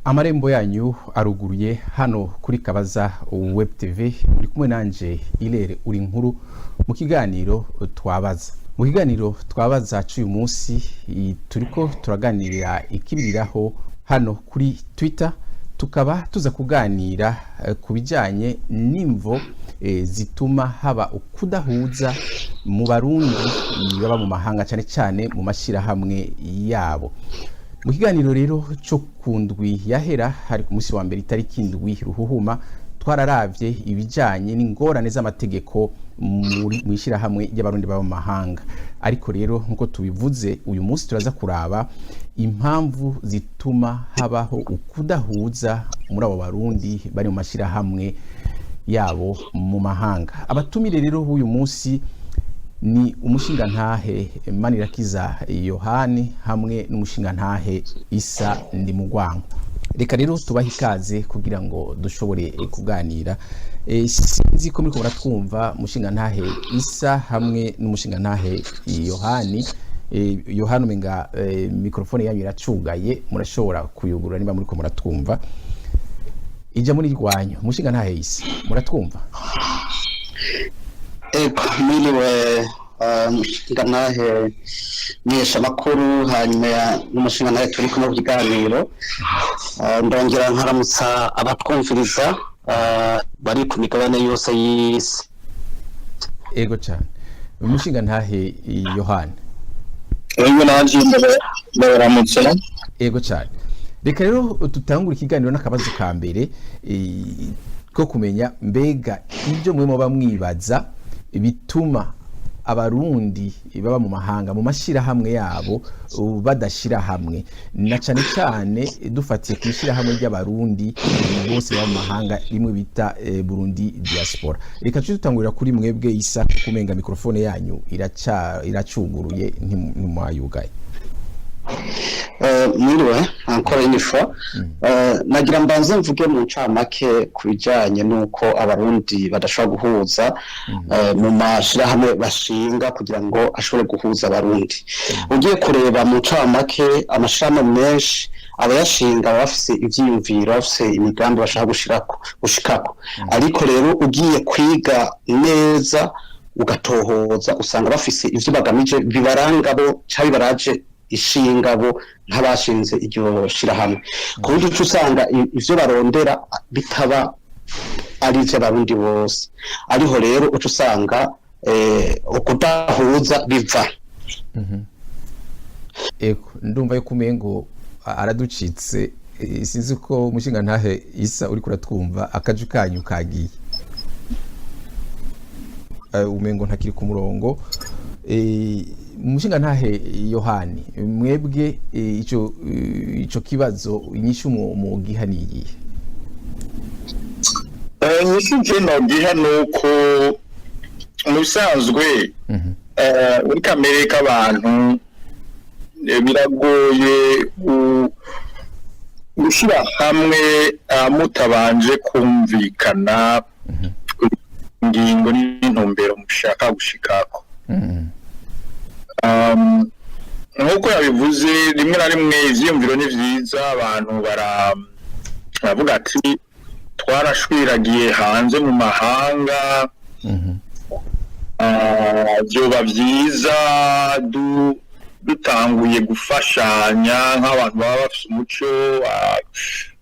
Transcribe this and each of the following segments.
Amarembo yanyu aruguruye hano kuri Kabaza Web TV, muri kumwe nanje Irere uri nkuru mu kiganiro twabaza. Mu kiganiro twabaza cy'uyu munsi turiko turaganirira ikibiriraho hano kuri Twitter, tukaba tuza kuganira ku bijanye n'imvo zituma haba ukudahuza mu Barundi baba mu mahanga, cyane cyane mu mashirahamwe yabo. Mu kiganiro rero cyo kundwi yahera hari ku munsi wa mbere itariki 7 Ruhuhuma, twararavye ibijanye n'ingorane z'amategeko mu ishirahamwe y'Abarundi baba mu mahanga. Ariko rero nkuko tubivuze, uyu munsi turaza kuraba impamvu zituma habaho ukudahuza muri abo Barundi bari mu mashirahamwe yabo mu mahanga. Abatumire rero uyu munsi ni umushingantahe Manirakiza Yohani hamwe n'umushingantahe Isa Ndimugwango. Reka rero tubahe ikaze kugira ngo dushobore kuganira. Sinzi ko muri ko muratwumva umushingantahe Isa hamwe n'umushingantahe Yohani. Yohani umenga mikrofone yanyu iracugaye, murashobora kuyugurura niba muri ko muratwumva. Ija muri rwanyu umushingantahe Isa, muratwumva? Miliwe umushingantahe Mesha makuru, hanyuma n'umushingantahe turi kumwe mu kiganiro. Ndongera nkaramutsa abatwumviriza bari ku migabane yose y'isi. Ego cyane. Umushingantahe Yohani. Ego nanje ndaramutse. Ego cyane. Reka rero tutangura ikiganiro n'akabazo ka mbere ko kumenya mbega ibyo mwe muba mwibaza bituma Abarundi baba mu mahanga mu mashirahamwe yabo badashira hamwe, na cyane cyane dufatiye ku ishirahamwe ry'Abarundi bose baba mu mahanga rimwe bita Burundi diaspora. Reka tutangurira kuri mwebwe Isa, kumenga mikrofone yanyu iracuguruye ntimwayugaye. Mwiriwe ankora inifo. Nagira mbanze mvuge mu ncamake kubijanye nuko Abarundi badashobora guhuza mu mashirahamwe bashinga kugira ngo ashobore guhuza Abarundi. Ugiye kureba mu ncamake, amashirahamwe menshi abayashinga bafise ivyiyumviro, bafise imigambi bashaka gushikako, ariko rero ugiye kwiga neza ugatohoza usanga bafise ivyo bagamije bibaranga bo cyari baraje ishingabo nk'abashinze iryo shirahamwe. Ku buryo usanga ivyo barondera bitaba ari ivy'Abarundi bose, ariho rero uca usanga ukudahuza biva. Ego ndumva yuko umengo araducitse. Sinzi ko umushingantahe Isa uri kuratwumva, akaju kanyu kagiye. Umengo ntakiri ku murongo. Umushingantahe Yohani, mwebwe ico kibazo inyishu mu gihaniye? Inyishu no giha nuko musanzwe muri kamere k'abantu biragoye gushira hamwe mutabanje kumvikana ingingo n'intumbero mushaka gushikako. Nkuko yabivuze, rimwe na rimwe ivyiyumviro ni vyiza, abantu baravuga ati twarashwiragiye hanze mu mahanga, vyoba vyiza dutanguye gufashanya nk'abantu baba bafise umuco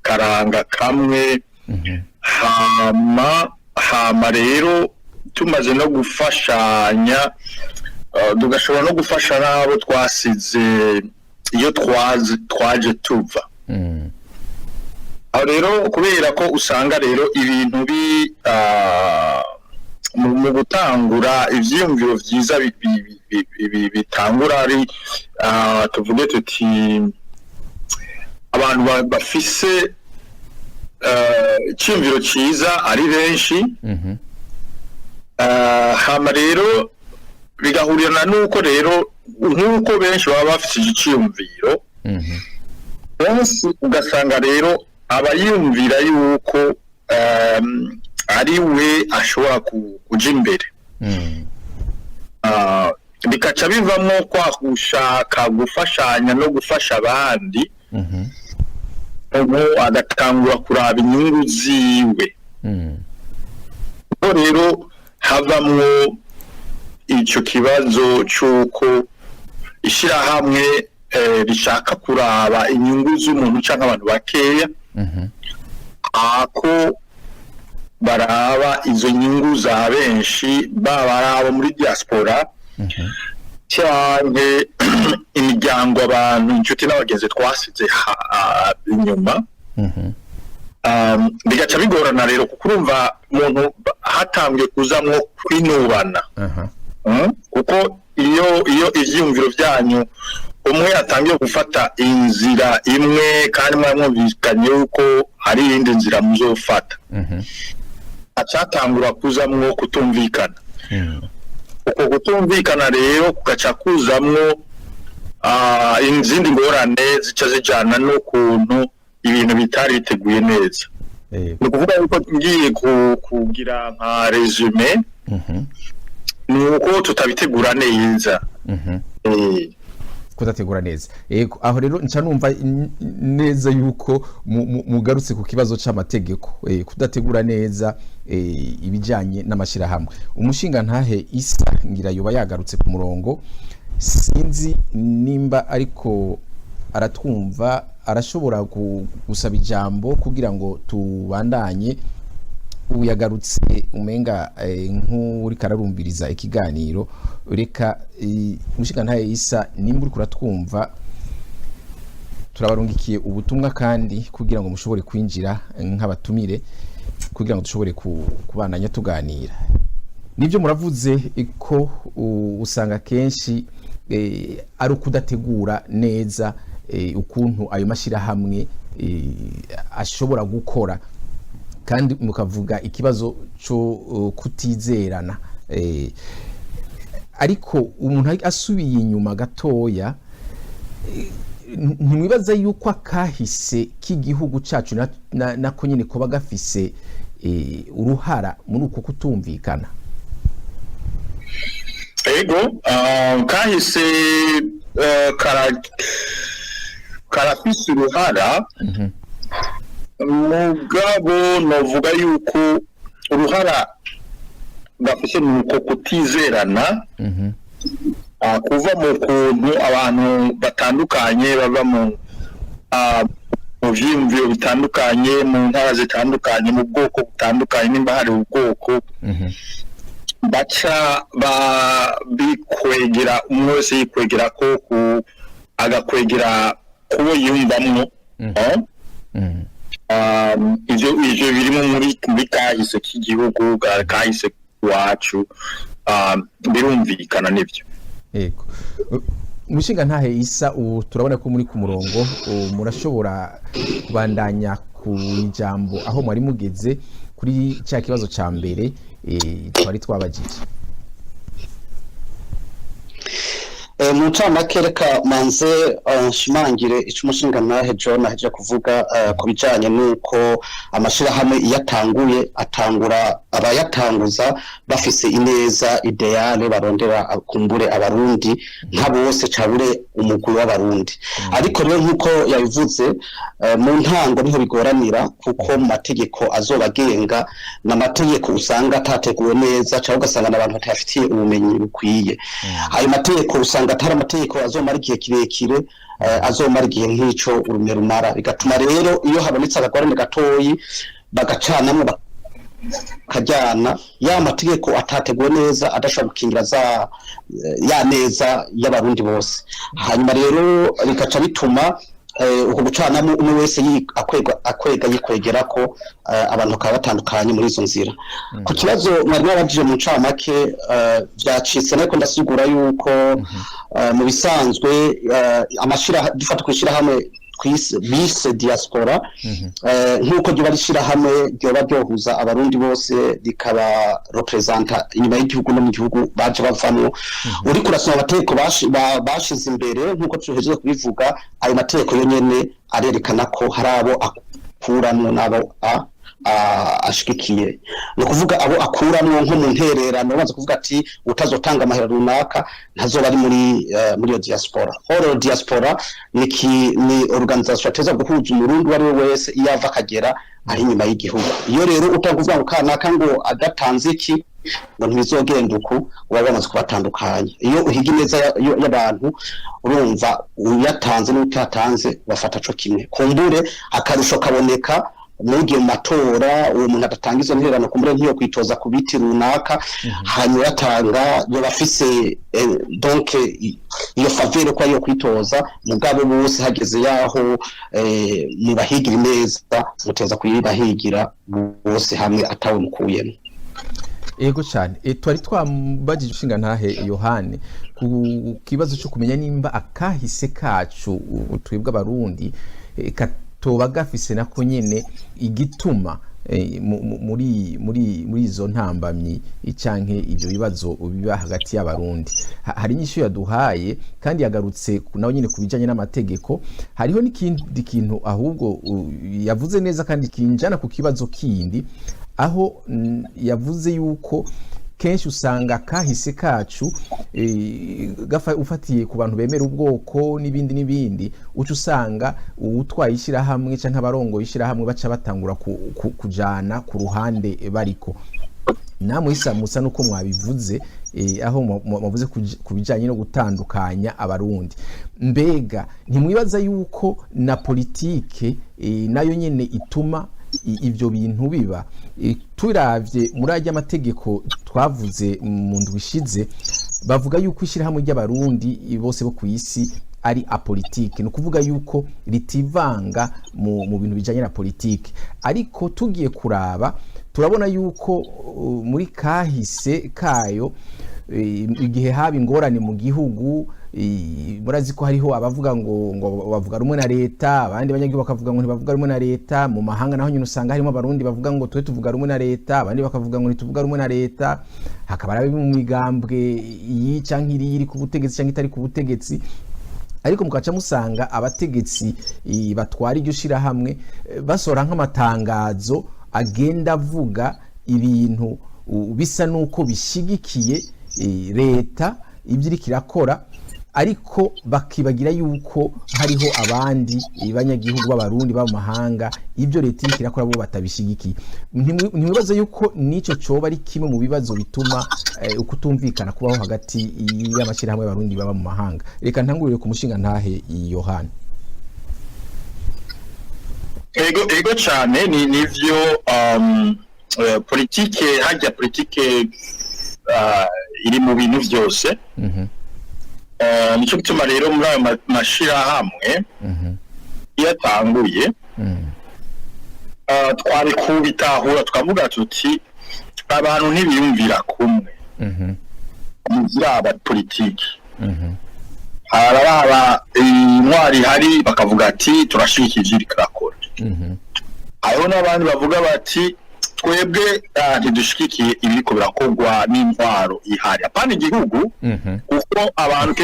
karanga kamwe. Hama rero tumaze no gufashanya, tugashobora no gufasha n'abo twasize iyo twaje tuva. Aho rero kubera ko usanga rero ibintu mu gutangura ivyiyumviro vyiza bitangura ari tuvuge tuti abantu bafise iciyumviro ciza ari benshi. Hama rero bigahurirana nuko rero nkuko benshi baba bafite igiciyumviro, bose ugasanga rero abayumvira yuko ari we ashobora kuja imbere. Bikaca bivamo kwa gushaka gufashanya no gufasha abandi ubu agatangura kuraba inyungu ziwe ko rero havamwo icyo kibazo cy'uko ishyirahamwe rishaka kuraba inyungu z'umuntu cyangwa abantu bakeya ako baraba izo nyungu za benshi baraba muri diaspora cyangwa imiryango abantu inshuti n'abagenzi twasize inyuma bigaca bigorana rero kuko urumva umuntu hatangiye kuzamwo kwinubana kuko iyo ivyumviro byanyu umwe atangiye gufata inzira imwe kandi mwumvikanye yuko hari indi nzira muzofata acatangura kuzamwo kutumvikana uko kutumvikana rero kugaca kuzamwo izindi ngorane zica zijana n'ukuntu ibintu bitari biteguye neza ni ukuvuga yuko ngiye kugira nka resume ni uko tutabitegura neza kudategura neza yego aho rero nca numva neza yuko mugarutse ku kibazo c'amategeko kudategura neza ibijanye n'amashirahamwe umushinga ntahe Isa ngira yoba yagarutse ku murongo sinzi nimba ariko aratwumva arashobora gusaba ijambo kugira ngo tubandanye uyagarutse umenga nk'uri kararumbiriza ikiganiro reka umushinga ntahe Isa nimba uri kuratwumva turabarungikiye ubutumwa kandi kugira ngo mushobore kwinjira nk'abatumire kugira ngo dushobore kubandanya tuganira nibyo muravuze ko usanga kenshi ari ukudategura neza ukuntu ayo mashirahamwe ashobora gukora kandi mukavuga ikibazo cyo kutizerana ariko umuntu asubiye inyuma gatoya ntimwibaza yuko akahise k'igihugu cyacu nako nyine kuba gafise uruhara muri uko kutumvikana ego kahise karafise uruhara mugabo novuga yuko uruhara gafise nuko kutizerana kuva mu kuntu abantu batandukanye bava mu vyiyumviro bitandukanye mu ntara zitandukanye mu bwoko butandukanye nimba hari ubwoko baca bikwegera umwe wese yikwegera ko agakwegera kubo yumvamwo ivyo birimo muri kahise k'igihugu kahise wacu birumvikana n'ivyo yego umushinga ntahe Isa ubu turabona ko muri ku murongo murashobora kubandanya ku ijambo aho mwari mugeze kuri cya kibazo ca mbere twari twabagije mu ncamake reka manze nshimangire ico umushinga ntahe John aheje kuvuga ku bijanye n'uko amashirahamwe yatanguye atangura abayatanguza bafise ineza ideale barondera kumbure abarundi nka bose cabure umugwi w'abarundi ariko rero nkuko yabivuze mu ntango niho bigoranira kuko mu mategeko azobagenga n'amategeko usanga atateguwe neza cyangwa ugasanga n'abantu batafitiye ubumenyi bukwiye ayo mategeko usanga atari amategeko azomara igihe kirekire azomara igihe nk'ico urume rumara bigatuma rero iyo habonetse agagorane gatoyi bagacanamo kajyana ya mategeko atateguwe neza adashobora gukingira ya neza y'abarundi bose hanyuma rero bikaca bituma uko gucanamo umwe wese akwega yikwegera ko abantu bakaba batandukanye muri izo nzira ku kibazo mwari mwabajije mu ncamake byacitse ariko ndasigura yuko mu bisanzwe dufata kwishira hamwe bise diaspora nkuko ryo barishira hamwe ryo baryohuza abarundi bose rikaba representa inyuma y'igihugu no mu gihugu baje bavamwo uri kurasoma amateko bashize imbere nkuko tuhejeje kubivuga ayo mateko yo nyene arerekana ko hari abo akuramwo nabo ashigikiye no kuvuga abo akuramwo nko mu ntererano baza kuvuga ati utazotanga amahera runaka ntazoba ari muri iyo diaspora. Oro diaspora ni organisation ateza guhuza umurundi wari wese iyava kagera ari nyuma y'igihugu. Iyo rero utavuga ngo kanaka ngo adatanze iki ngo ntibizogenda uku uba bamaze kubatandukanya. Iyo uhiga neza y'abantu urumva uyatanze n'utatanze bafata co kimwe. Kumbure akarusho kaboneka mugiye matora uwo muntu adatanga izo ntererano kumbure nkiyo kwitoza ku biti runaka hanyuma yatanga yo bafise donc iyo faveur ko yo kwitoza mugabo bose hageze yaho mu bahigira neza muteza kuyibahigira bose hamwe atawe mukuyemo. Ego cyane twari twambagije ushinga ntahe Yohane ku kibazo cyo kumenya nimba akahise kacu twebwe abarundi toba gafise nako nyene igituma muri izo ntambamyi icanke ivyo bibazo biba hagati y'abarundi. Hari nyishu yaduhaye kandi yagarutse nawe nyene kubijanye n'amategeko. Hariho n'ikindi kintu ahubwo yavuze neza kandi kinjana ku kibazo kindi aho yavuze yuko kenshi usanga kahise kacu ufatiye ku bantu bemera ubwoko n'ibindi uca usanga utwaye ishyirahamwe canke abarongo ishyirahamwe baca batangura kujana ku ruhande bariko. Namwe musa nuko mwabivuze aho mwavuze kubijanye no gutandukanya abarundi. Mbega ntimwibaza yuko na politike nayo nyene ituma ivyo bintu biba? Turavye muri ajya amategeko twavuze mu ndwishize bavuga yuko ishyirahamwe ry'abarundi bose bo kwisi ari apolitike, no kuvuga yuko ritivanga mu bintu bijanye na politike. Ariko tugiye kuraba turabona yuko muri kahise kayo igihe haba ingorane mu gihugu murazi ko hariho abavuga ngo bavuga rumwe na leta, abandi banyagihugu bakavuga ngo ntibavuga rumwe na leta. Mu mahanga naho nyine usanga harimo abarundi bavuga ngo twe tuvuga rumwe na leta, abandi bakavuga ngo ntituvuga rumwe na leta. Hakaba ari mu migambwe iyi canke iri ku butegetsi canke itari ku butegetsi. Ariko mukaca musanga abategetsi batwara iryo shirahamwe basora nk'amatangazo agenda avuga ibintu bisa nuko bishigikiye leta ibyo iri kirakora, ariko bakibagira yuko hariho abandi banyagihugu b'abarundi b'amahanga ibyo leta iri kirakora bo batabishigikiye. Ntimubaza yuko nico coba ari kimwe mu bibazo bituma ukutumvikana kubaho hagati y'amashyirahamwe y'abarundi baba mu mahanga? Reka ntangurire ku mushinga ntahe Yohane. Ego cyane nivyo politike hajya politike iri mu bintu byose. Nicyo gituma rero muri ayo mashirahamwe iyo atanguye twari kubitahura tukavuga tuti abantu ntibiyumvira kumwe muziraba politiki. Haraba intwari hari bakavuga ati turashikije iri kirakora. Hariho n'abandi bavuga bati twebwe ntidushikikiye ibiriko birakogwa n'intwaro ihari. Apana igihugu kuko abantu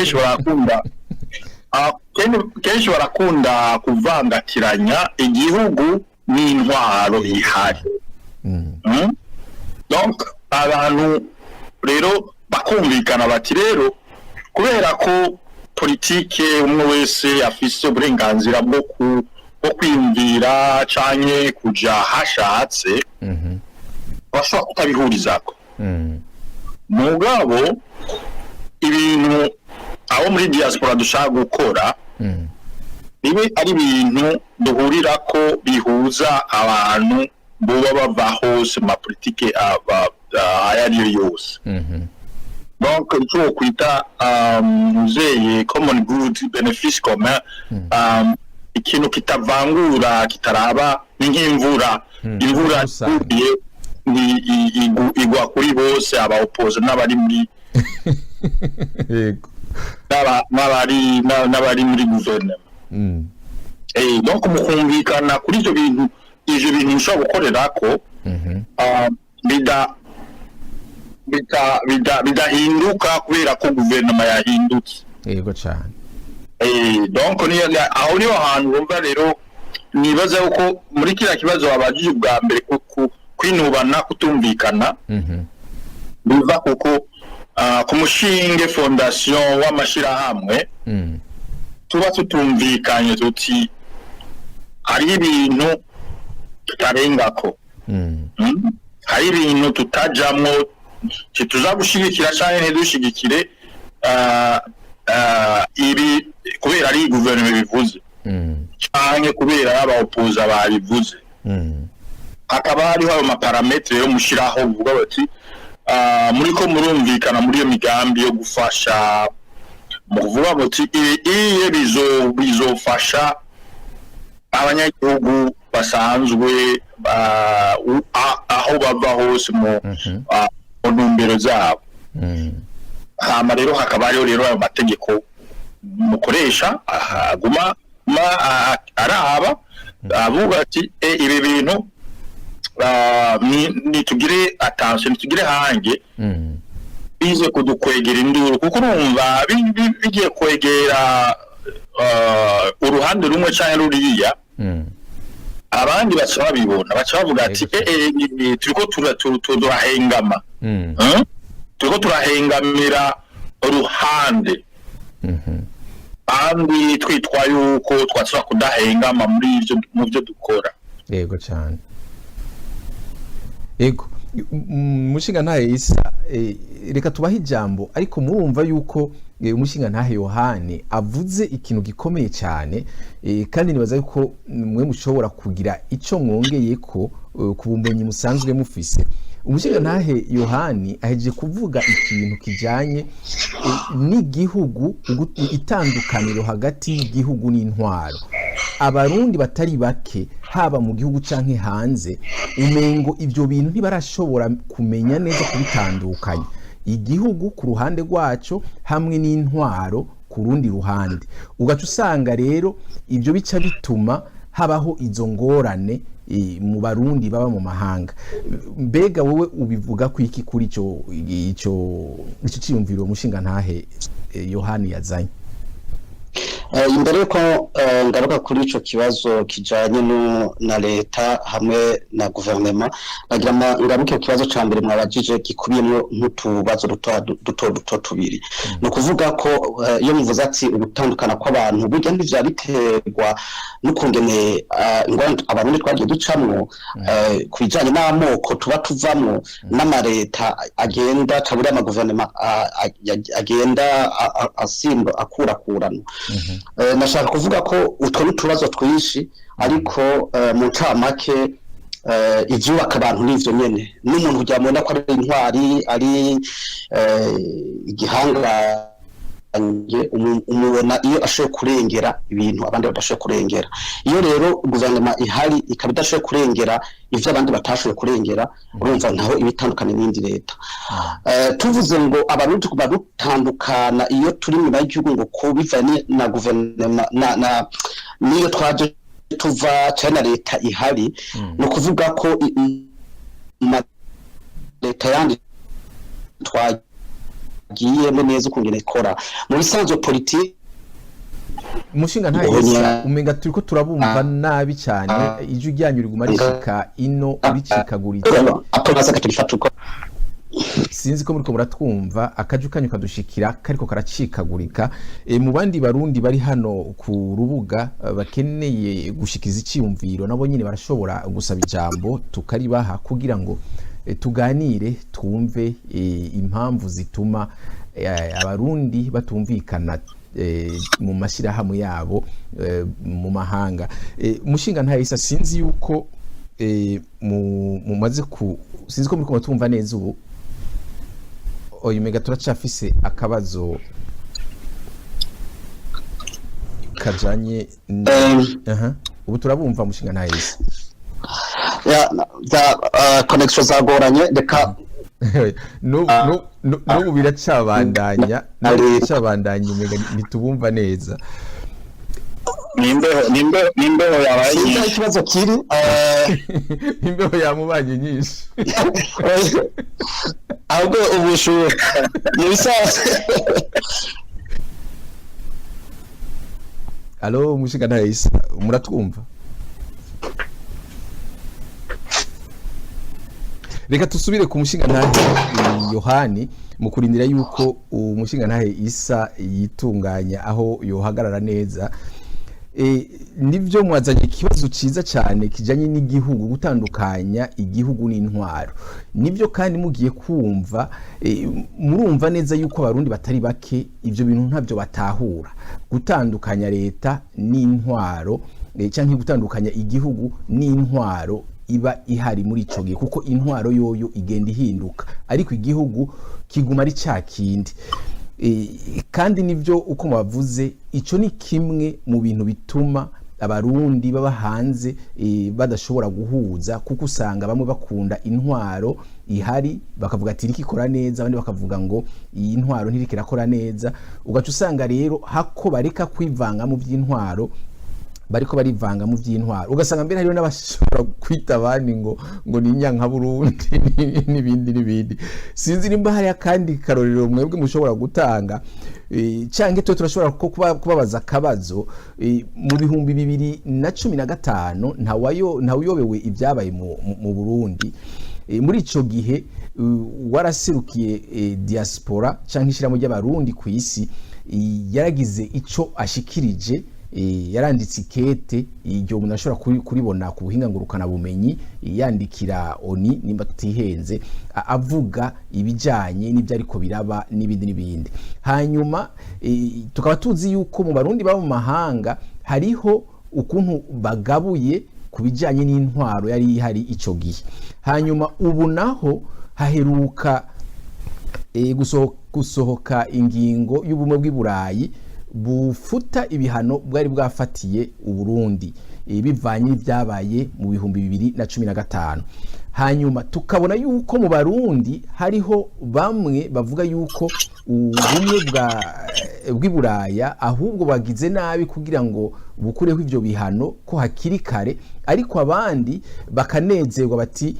kenshi barakunda kuvangatiranya igihugu n'intwaro ihari. Donc abantu rero bakumvikana bati rero kubera ko politike umwe wese afise uburenganzira bwo kwiyumvira canke kuja hashatse bashobora kutabihurizako. Mugabo ibintu abo muri diaspora dushaka gukora nibe ari ibintu duhurirako bihuza abantu boba bava hose mu politike ayariyo yose. Donc icyo kwita muzeye common good benefits commun, ikintu kitavangura kitaraba nk'imvura. Imvura igwa kuri bose, aba opposed n'abari muri n'abari muri guverinoma. Donc mukumvikana kuri ivyo bintu bishobora gukorerako bidahinduka kubera ko guverinoma yahindutse. Yego cyane. Donc aho niho hantu bumva rero nibaza yuko muri kiriya kibazo wabajije bwa mbere kwinubana kutumvikana biva kuko ku mushinge fondation w'amashirahamwe tuba tutumvikanye tuti hari ibintu tutarengako hari ibintu tutajamwo tuza gushigikira cyane ntidushigikire ibi kubera ari guverinoma bivuze cyane kubera abaopoza babivuze hakaba hariho ayo maparametre yo mushiraho uvuga bati muri ko murumvikana muri iyo migambi yo gufasha mu kuvuga bati iye bizofasha abanyagihugu basanzwe aho bava hose mu ntumbero zabo hama rero hakaba hariho rero ayo mategeko mukoresha aguma araba avuga ati ibi bintu nitugire attention nitugire hange bize kudukwegera induru kuko urumva bigiye kwegera uruhande rumwe cyane ruriya abandi baca babibona baca bavuga ati turiko turahengama turiko turahengamira uruhande kandi twitwa yuko twashobora kudahengama muri ivyo mu byo dukora. Yego cyane. Yego umushinga ntahe Isa reka tubahe ijambo ariko murumva yuko umushinga ntahe Yohani avuze ikintu gikomeye cyane kandi nibaza yuko mwe mushobora kugira ico mwongeye ko ku bumenyi musanzwe mufise. Umushinga ntahe Yohani aheje kuvuga ikintu kijanye n'igihugu itandukaniro hagati y'igihugu n'intwaro. Abarundi batari bake haba mu gihugu canke hanze umengo ivyo bintu ntibarashobora kumenya neza kubitandukanya. Igihugu ku ruhande rwaco hamwe n'intwaro ku rundi ruhande. Ugaca usanga rero ivyo bica bituma habaho izo ngorane mu Barundi baba mu mahanga. Mbega wowe ubivuga ku iki kuri ico ciyumviro umushinga ntahe Yohani yazanye? Imbere yuko ngaruka kuri ico kibazo kijanye na leta hamwe na guverinoma bagira ngaruke kibazo ca mbere mwabajije gikubiyemo nk'utubazo duto tubiri. No kuvuga ko iyo muvuze ati ubutandukana kw'abantu burya ndivya biterwa n'ukungene ingorane Abarundi twagiye ducamwo kubijanye n'amoko tuba tuvamwo n'amareta agenda caburi amaguverinoma agenda asimba akurakurana. Nashaka kuvuga ko utwo n'utubazo twinshi ariko mu ncamake ivyubaka abantu n'ivyo nyene n'umuntu ujyamubona ko ari intwari ari igihanga umubona iyo ashoboye kurengera ibintu abandi badashoboye kurengera. Iyo rero guverinoma ihari ikaba idashoboye kurengera ivyo abandi batashoboye kurengera urumva ntaho ibitandukanye n'indi leta. Tuvuze ngo Abarundi kuba dutandukana iyo turi mu y'igihugu ngo ko bivanye na guverinoma niyo twaje tuva cyane leta ihari no kuvuga ko leta yandi giyemo neza ukungene ikora mu bisanzwe politiki. Umushinga ntahe umenga turiko turabumva nabi cyane ijwi ryanyu riguma rishika ino uricikaguritse akonaza katubifatuko sinzi ko muriko muratwumva akaju kanyu kadushikira kariko karacikagurika. Mu bandi Barundi bari hano ku rubuga bakeneye gushikiza iciyumviro nabo nyine barashobora gusaba ijambo tukaribaha kugira ngo tuganire twumve impamvu zituma Abarundi batumvikana mu mashirahamwe yabo mu mahanga. Umushinga ntahe Isa sinzi yuko mumaze sinzi ko muriko mutumva neza ubu oyu mega turacafise akabazo kajanye ubu turabumva umushinga ntahe Isa connection zagoranye reka n'ubu biracabandanya umega ntitubumva neza. Nimbeho yabaye nyinshi ikibazo kiri imbeho yamubanye nyinshi ahubwo ubushuhe nibisaza. Allo umushinga ntahe Isa muratwumva? reka tusubire ku mushinga ntahe Yohani mu kurindira yuko umushinga ntahe Isa yitunganya aho yohagarara neza. Nivyo mwazanye ikibazo ciza cyane kijanye n'igihugu, gutandukanya igihugu n'intwaro. Nivyo kandi mugiye kumva murumva neza yuko abarundi batari bake ivyo bintu ntavyo batahura, gutandukanya leta n'intwaro canke gutandukanya igihugu n'intwaro iba ihari muri ico gihe, kuko intwaro yoyo igenda ihinduka ariko igihugu kiguma ari ca kindi. Kandi nivyo uko mubavuze, ico ni kimwe mu bintu bituma abarundi baba hanze badashobora guhuza, kuko usanga bamwe bakunda intwaro ihari bakavuga ati irikikora neza, abandi bakavuga ngo iyi ntwaro ntirikira neza. Ugaca usanga rero hako bareka kwivanga mu by'intwaro bariko barivanga mu by'intwaro, ugasanga mbere hariho n'abashobora kwita abandi ngo ni nyanka Burundi n'ibindi. Sinzi nimba hari akandi karorero mwebwe mushobora gutanga canke twe turashobora kubabaza akabazo. Mu bihumbi 2015 ntawuyobewe ibyabaye mu Burundi. Muri ico gihe waraserukiye diaspora canke ishiramo ry'abarundi ku isi, yaragize ico ashikirije, yaranditse ikete iryo umuntu ashobora kuribona ku buhinga ngurukana bumenyi, yandikira ONI nimba tutihenze, avuga ibijanye n'ibyo ariko biraba n'ibindi. Hanyuma tukaba tuzi yuko mu barundi baba mu mahanga hariho ukuntu bagabuye ku bijanye n'intwaro yari ihari ico gihe. Hanyuma ubu naho haheruka gusohoka ingingo y'ubumwe bw'Iburayi bufuta ibihano bwari bwafatiye Uburundi bivanye n'ibyabaye mu bihumbi 2015. Hanyuma tukabona yuko mu Barundi hariho bamwe bavuga yuko ubumwe bw'Iburaya ahubwo bagize nabi kugira ngo bukureho ivyo bihano ko hakiri kare, ariko abandi bakanezerwa bati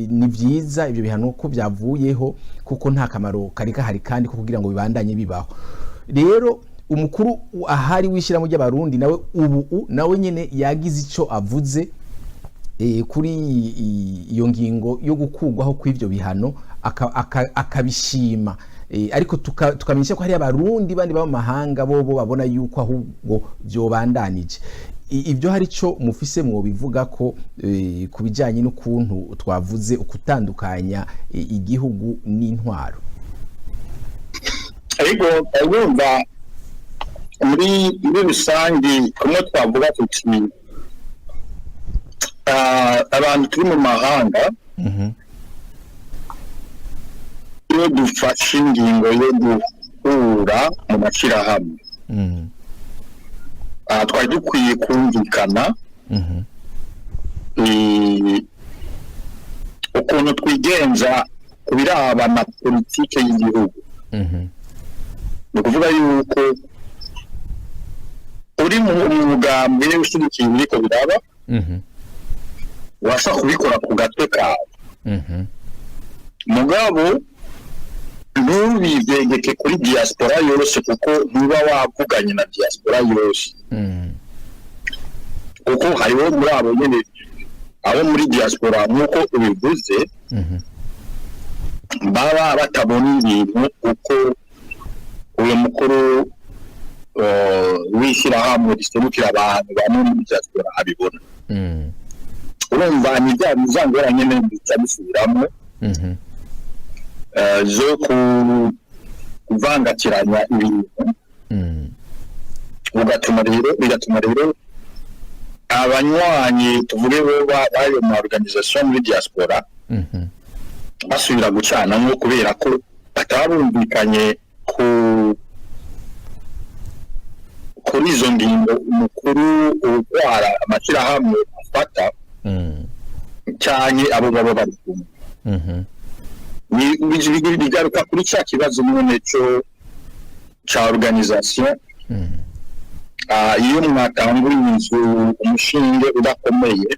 ni vyiza ivyo bihano ko byavuyeho kuko nta kamaro kari kahari kandi ko kugira ngo bibandanye bibaho. Rero umukuru ahari wishiramo ry'abarundi nawe ubu nawe nyene yagize ico avuze kuri iyo ngingo yo gukugwaho kw'ivyo bihano, akabishima. Ariko tukamenyesha ko hari abarundi bandi baba mahanga bo babona yuko ahubwo byobandanije. Ibyo hari cyo mufise mwo bivuga ko kubijanye n'ukuntu twavuze ukutandukanya igihugu n'intwaro. Ariko urumva muri rusangi kumwe twavuga tuti abantu turi mu mahanga iyo dufashe ingingo yo guhura mu mashyirahamwe twari dukwiye kumvikana ukuntu twigenza ku biraba na politike y'igihugu. Ni ukuvuga yuko uri mu mugambwe ushyigikiye ibiriko biraba washaka kubikora ku gatwe kawe, mugabo ntubivegeke kuri diaspora yose kuko ntuba wavuganye na diaspora yose, kuko hariho muri abo nyene abo muri diaspora nk'uko ubivuze baba batabona ibintu uko uyu mukuru w'ishyirahamwe riserukira abantu bamwe muri diaspora abibona. Urumva ni bya bizangora nyene bisubiramo zo kuvangatiranya ibintu, bigatuma rero abanywanyi tuvuge bayo mu organisation muri diaspora basubira gucana nko kubera ko batarumvikanye kuri izo ngingo umukuru utwara amashyirahamwe afata cyane abo baba bari kumwe. Bigaruka kuri cya kibazo nyine cya organisation. Iyo mwatangura inzu umushinge udakomeye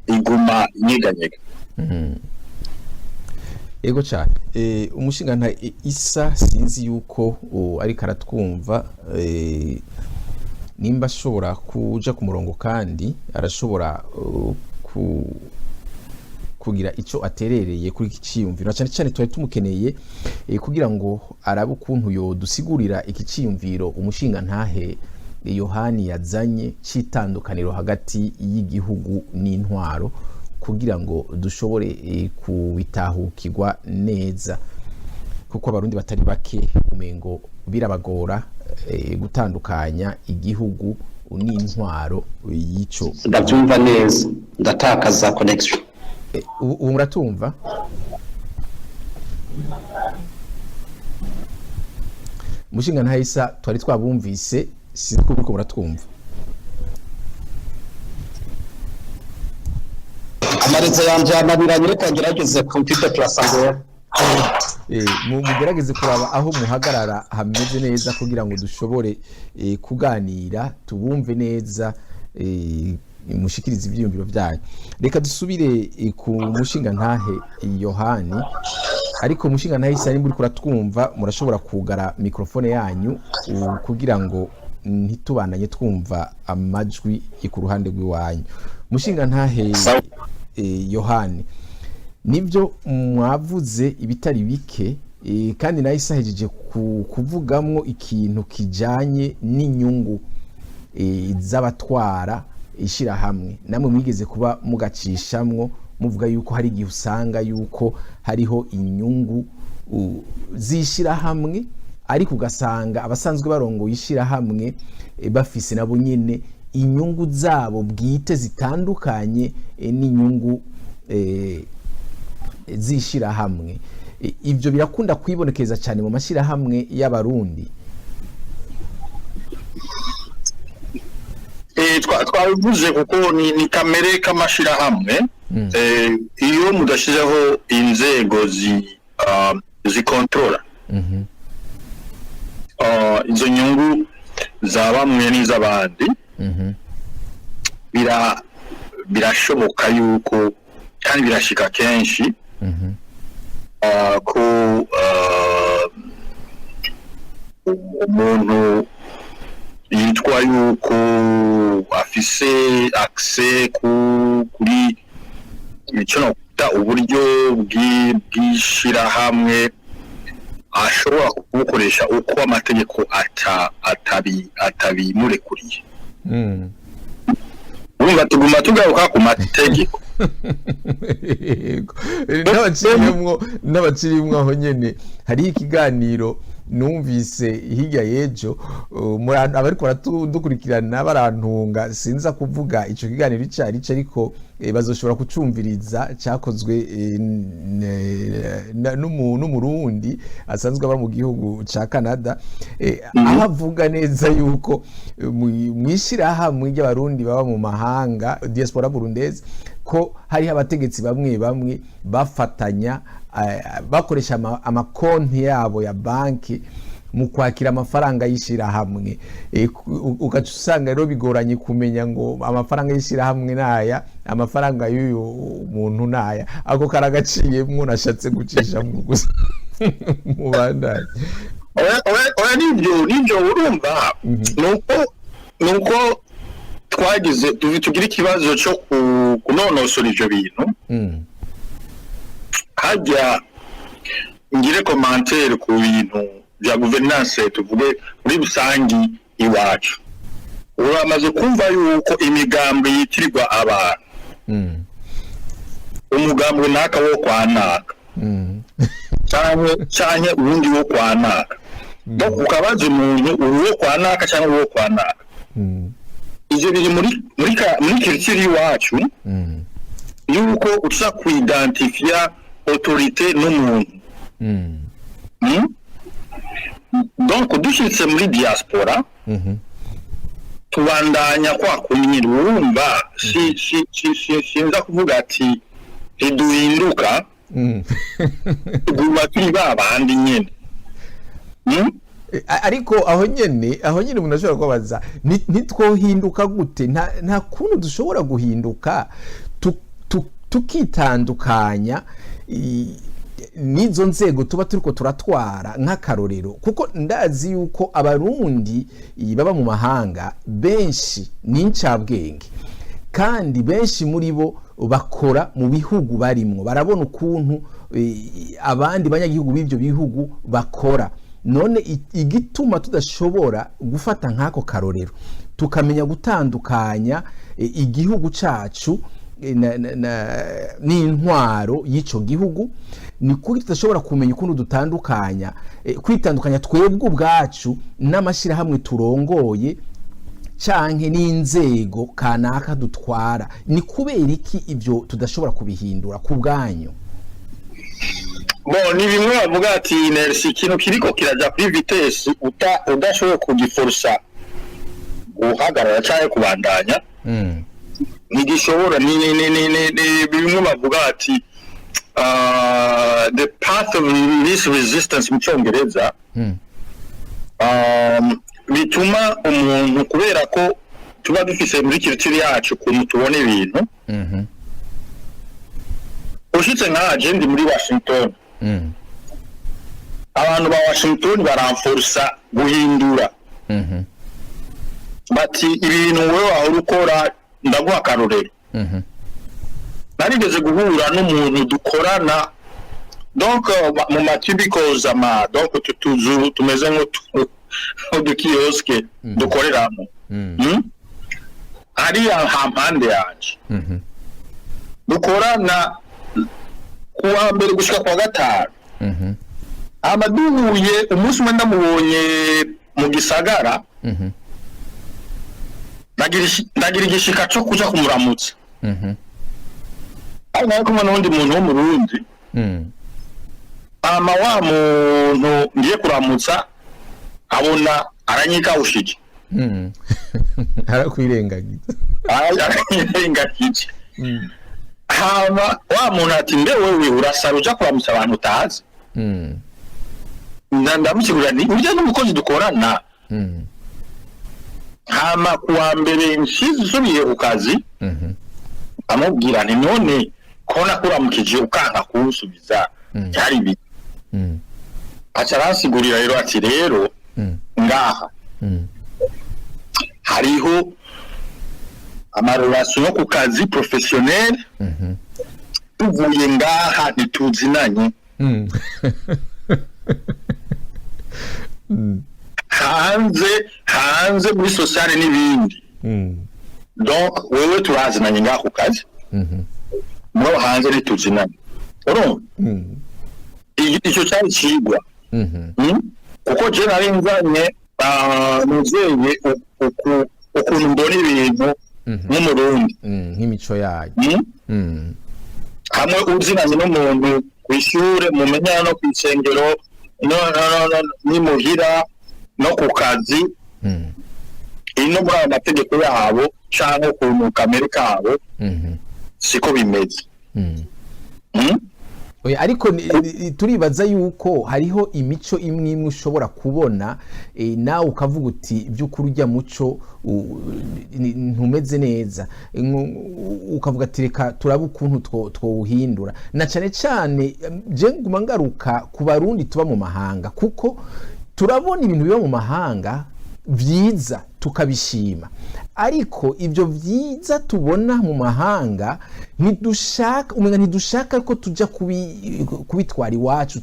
iguma inyeganyega. Ego cyane. Umushinga nta Isa sinzi yuko ariko aratwumva, nimba ashobora kuja ku murongo kandi arashobora kugira ico aterereye kuri iki ciyumviro cyane cyane twari tumukeneye kugira ngo arabe ukuntu yodusigurira iki ciyumviro umushinga ntahe Yohani yazanye citandukaniro hagati y'igihugu n'intwaro kugira ngo dushobore kubitahukirwa neza kuko abarundi batari bake umengo birabagora gutandukanya igihugu n'intwaro yico. Ndabyumva neza ndatakaza connection. Ubu muratumva? Mushinga ntahisa twari twabumvise sinzi ko muratwumva. Amarezo yanje amabiranye reka ngerageze computer plasango. Mugerageze kuraba aho muhagarara hameze neza kugira ngo dushobore kuganira tubumve neza mushikiriza ibyiyumviro byanyu. Reka dusubire ku mushinga ntahe Yohani, ariko mushinga ntahe isa nimba uri kuratwumva murashobora kugara mikrofone yanyu kugira ngo ntitubananye twumva amajwi ku ruhande rw'iwanyu. Mushinga ntahe Yohani, nibyo mwavuze ibitari bike kandi nayo isahejeje kuvugamwo ikintu kijanye n'inyungu z'abatwara ishirahamwe. Namwe mwigeze kuba mugacishamwo muvuga yuko hari igihe usanga yuko hariho inyungu z'ishirahamwe ariko ugasanga abasanzwe barongoye ishirahamwe bafise nabo nyene inyungu zabo bwite zitandukanye n'inyungu zishirahamwe. Ivyo birakunda kwibonekeza cyane mu mashirahamwe y'abarundi. Twabivuze kuko ni kamere k'amashirahamwe. Iyo mudashizeho inzego zikontrola izo nyungu za bamwe n'iz'abandi, birashoboka yuko kandi birashika kenshi ko umuntu yitwa yuko afise access kuri icyo nakwita uburyo bw'ishirahamwe, ashobora kubukoresha uko amategeko atabimurekuriye. Urumva tuguma tugaruka ku mategeko. N'abacirimwo aho nyene hari ikiganiro numvise hirya y'ejo abariko baradukurikirana barantunga sinza kuvuga ico kiganiro icari ariko bazoshobora kucumviriza cyakozwe n'umurundi asanzwe aba mu gihugu ca Canada, aho avuga neza yuko mwishirahamwe ry'abarundi baba mu mahanga diaspora burundaise ko hari abategetsi bamwe bamwe bafatanya bakoresha amakonti yabo ya banki mu kwakira amafaranga y'ishirahamwe. Ugaca usanga rero bigoranye kumenya ngo amafaranga y'ishirahamwe naya, amafaranga y'uyu muntu naya. Ako karagaciyemwo nashatse gucishamwo gusa mu bandanye. Oya nibyo urumva nuko twagize tugira ikibazo cyo kunonosora ivyo bintu. Hajya ngire commentaire ku bintu bya governance tuvuge muri rusangi iwacu. Uramaze kumva yuko imigambi yitirirwa abantu. Umugambi naka wo kwanaka. Cyane ubundi wo kwanaka. Donc ukabaza umuntu uwo kwanaka cyangwa uwo kwanaka. Ivyo biri muri culture iwacu. Yuko uza kuidentifia autorité n'umuntu. Donc dushitse muri diaspora tubandanya kwa kunyira urumva sinza kuvuga ati iduhinduka tuguma turi babandi nyene. Ariko aho nyene umuntu ashobora kubaza nitwohinduka gute? Nta kuntu dushobora guhinduka tukitandukanya nizo nzego tuba turiko turatwara nk'akarorero, kuko ndazi yuko abarundi baba mu mahanga benshi n'incabwenge kandi benshi muri bo bakora mu bihugu barimwo, barabona ukuntu abandi banyagihugu b'ibyo bihugu bakora. None igituma tudashobora gufata nk'ako karorero tukamenya gutandukanya igihugu cacu n'intwaro y'ico gihugu, ni kuri tudashobora kumenya ukuntu dutandukanya kwitandukanya twebwe ubwacu n'amashirahamwe turongoye canke n'inzego kanaka dutwara. Ni kubera iki ivyo tudashobora kubihindura ku bwanyu? Ni bimwe bavuga ati inersi, ikintu kiriko kiraja kuri vitesse udashoboye kugiforsa guhagarara canke kubandanya ntigishobora. Ni bimwe bavuga ati the path of least resistance mu Cyongereza, bituma umuntu, kubera ko tuba dufise muri culture yacu ukuntu tubona ibintu. Ushitse nka agenda muri Washington, abantu ba Washington baramforsa guhindura, bati ibintu wewe aho ukora ndaguha akarorero. Narigeze guhura n'umuntu dukorana, donc mu matubicals donc tutuzu tumeze nk'udukioske dukoreramo, hariya hampande yanje, dukorana kuwa mbere gushika kwa gatanu. Amaduhuye umunsi umwe ndamubonye mu gisagara, ndagira igishika cyo kuja kumuramutsa, ari nawe kumwe n'undi muntu wo mu Burundi. Wa muntu ngiye kuramutsa abona aranyikawushije, arakwirengagije. Hama wa muntu ati mbe wewe urasara uja kuramutsa abantu utazi? Ndamukigura ni urya n'umukozi dukorana. Hama kuwa mbere nsubiye ku kazi, amubwira nti none ko nakuramukije ukanka kunsubiza byari biki? Aca arasigurira rero ati rero ngaha hariho amarelation yo ku kazi professionnel, tuvuye ngaha ntituzinanye, hanze muri sociale n'ibindi. Donc wewe turazinanye ngaha ku kazi, mwo hanze ntituzinanye. Urumva icyo cyari kigwa, kuko je nari nzanye muzeye ukuntu mbona ibintu nk'umurundi, nk'imico yayo. Hamwe uzinanye n'umuntu kw'ishure, mumenyana no kw'isengero, ni muhira no ku kazi, ino muri ayo mategeko yabo canke ukuntu kamere kabo siko bimeze. Ariko turibaza yuko hariho imico imwe imwe ushobora kubona nawe ukavuga uti by'ukuri ujya muco ntumeze neza, ukavuga ati reka turabe ukuntu twawuhindura. Na cyane cyane je nguma ngaruka ku Barundi tuba mu mahanga, kuko turabona ibintu biba mu mahanga vyiza tukabishima, ariko ibyo vyiza tubona mu mahanga ntidushaka ko tujya kubitwara iwacu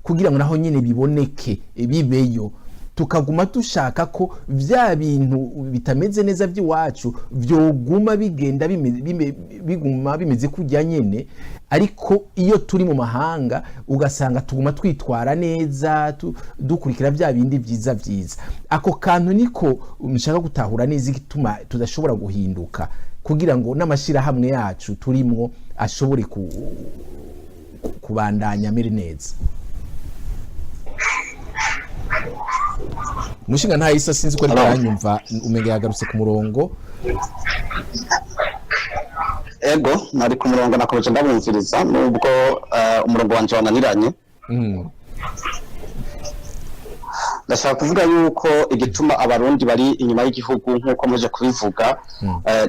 kugira ngo naho nyine biboneke bibeyo. Tukaguma dushaka ko vya bintu bitameze neza by'iwacu vyoguma bigenda biguma bimeze kujya nyene, ariko iyo turi mu mahanga ugasanga tuguma twitwara neza dukurikira vya bindi vyiza. Ako kantu niko nshaka gutahura neza igituma tudashobora guhinduka, kugira ngo n'amashirahamwe yacu turimwo ashobore kubandanya mere neza. Mushinga nta isa sinzi ko aranyumva, umenge yagarutse ku murongo. Ego nari ku murongo nakomeje ndabumviriza nubwo umurongo wanje wananiranye. Ndashaka kuvuga yuko igituma abarundi bari inyuma y'igihugu nk'uko muje kubivuga,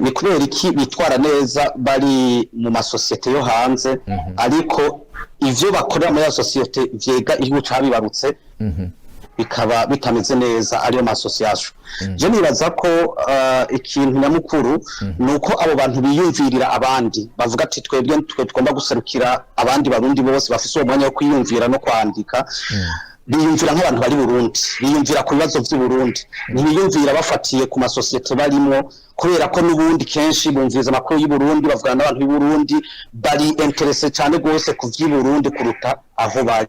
ni kubera iki bitwara neza bari mu masosiyete yo hanze, ariko ivyo bakorera muri ya sosiyete vyega igihugu cabibarutse bikaba bitameze neza ariyo masosiyasiyo. Je nibaza ko ikintu nyamukuru nuko abo bantu biyumvirira abandi bavuga ati twebwe tugomba guserukira abandi barundi bose bafise uwo mwanya wo kwiyumvira no kwandika. Biyumvira nk'abantu bari Burundi, biyumvira ku bibazo by'u Burundi, ntibiyumvira bafatiye ku masosiyete barimo, kubera ko n'ubundi kenshi bumviriza amakuru y'u Burundi bavugana n'abantu b'u Burundi bari interesse cyane gose ku vy'u Burundi kuruta aho bari.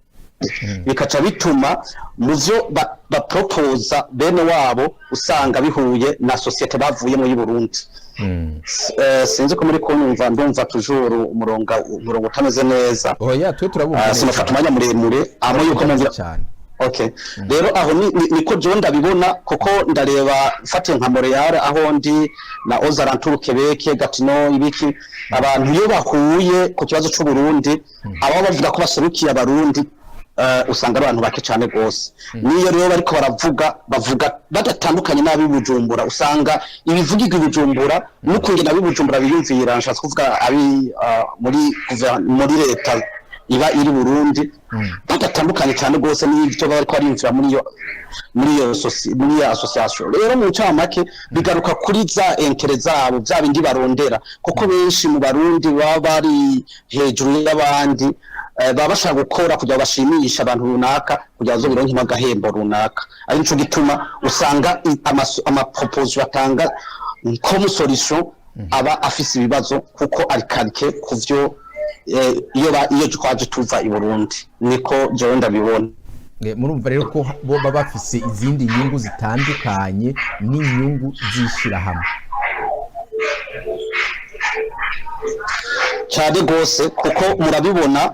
Bikaca bituma mu byo baproposa bene wabo usanga bihuye na societe bavuyemo y'u Burundi. Sinzi ko muri kumva ndumva toujours umurongo utameze neza. Oya twe turabumva. Sinafata umwanya muremure amo yuko mumvira cyane. Okay. Rero aho niko je ndabibona kuko ndareba fatiye nka Montreal aho ndi na Ozarantour Quebec Gatineau ibiki abantu iyo bahuye ku kibazo cy'u Burundi abo bavuga ko baserukiye abarundi usanga abantu bake cyane gose. Niyo rero bariko bavuga badatandukanye nabi Bujumbura usanga ibivugirwa Bujumbura nukunge nabi Bujumbura biyumvira nshatse kuvuga abi muri leta iba iri Burundi badatandukanye cyane gose n'ibyo bariko barimvira muri iyo association. Rero mu cyamake bigaruka kuri za intérêt zabo bya bindi barondera kuko benshi mu Barundi baba bari hejuru y'abandi baba bashaka gukora kugira bashimisha abantu runaka kugira zo bironke magahembo runaka. Ari nico gituma usanga amaproposition batanga comme solution aba afise ibibazo kuko ari kalke kuvyo iyo twaje tuva i Burundi niko je ndabibona. Murumva rero ko bo baba bafise izindi nyungu zitandukanye n'inyungu zishira hamwe cyane gose kuko murabibona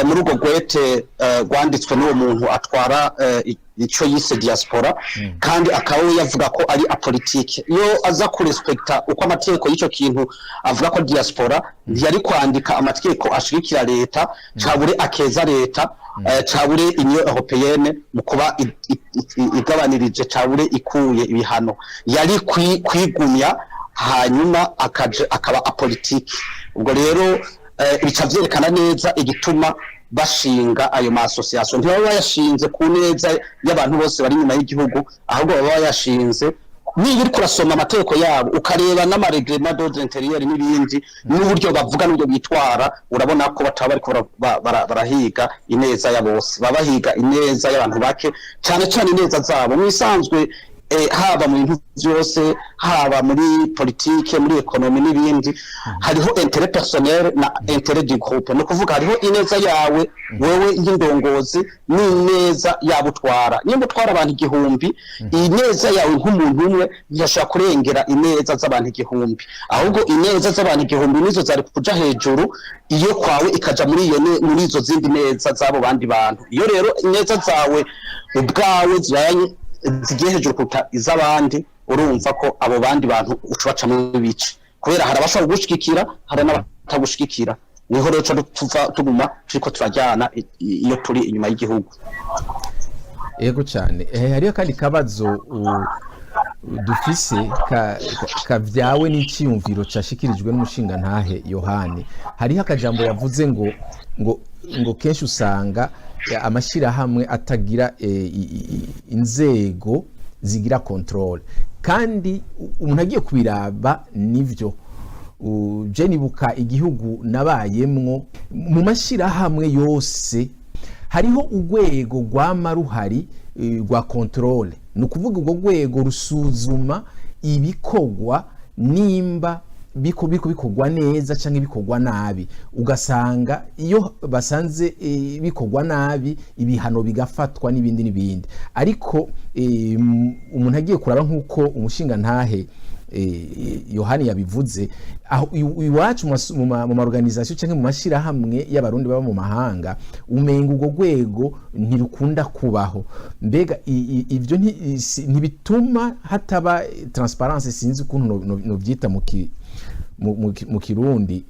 muri ugo gwete rwanditswe n'uwo muntu atwara ico yise diaspora kandi akawe yavuga ko ari apolitike. Iyo aza kurespecta uko amategeko y'ico kintu avuga ko diaspora ntiyari kwandika amategeko ashigikira leta cabure akeza leta cabure Union Européenne mu kuba igabanirije cabure ikuye ibihano yari kwigumya hanyuma akaba apolitike. Ubwo rero bica vyerekana neza igituma bashinga ayo ma association. Ntibaba bayashinze ku neza y'abantu bose bari nyuma y'igihugu ahubwo baba bayashinze niba uri kurasoma amategeko yabo ukareba n'amareglement d'ordre intérieur n'ibindi n'uburyo bavuga n'uburyo bitwara urabona ko bataba bari barahiga ineza ya bose, baba bahiga ineza y'abantu bake cyane cyane ineza zabo mwisanzwe haba mu bintu byose haba muri politike muri ekonomi n'ibindi hariho intérêt personnel na intérêt du groupe. No kuvuga hariho ineza yawe wewe y'indongozi n'ineza yabutwara. Nimba utwara abantu igihumbi ineza yawe nk'umuntu umwe yashaka kurengera ineza z'abantu igihumbi, ahubwo ineza z'abantu igihumbi nizo zari kuja hejuru iyo kwawe ikaja muri izo zindi neza z'abo bandi bantu. Iyo rero ineza zawe ubwawe zigiye hejuru kuruta iz'abandi urumva ko abo bandi bantu ucubaca mu bice kubera hari abashaka gushikira hari n'abatagushikira. Niho rero tuguma turiko turajyana iyo turi inyuma y'igihugu. Yego cyane. Hariyo kandi kabazo dufise kavyawe n'iciyumviro cashikirijwe n'umushinga ntahe Yohani. Hariho akajambo yavuze ngo kenshi usanga amashirahamwe atagira inzego zigira control kandi umuntu agiye kubiraba nivyo. Je nibuka igihugu nabayemwo mu mashirahamwe yose hariho urwego rwama ruhari rwa control, ni ukuvuga urwo rwego rusuzuma ibikorwa nimba bikorwa neza canke bikorwa nabi. Ugasanga iyo basanze bikorwa nabi ibihano bigafatwa n'ibindi ariko umuntu agiye kuraba nk'uko umushinga ntahe Yohani yabivuze aho iwacu mu organization canke mu mashirahamwe y'abarundi baba mu mahanga umenga urwo rwego ntirukunda kubaho. Mbega ivyo ntibituma hataba transparence, sinzi ukuntu no byita mu Kirundi.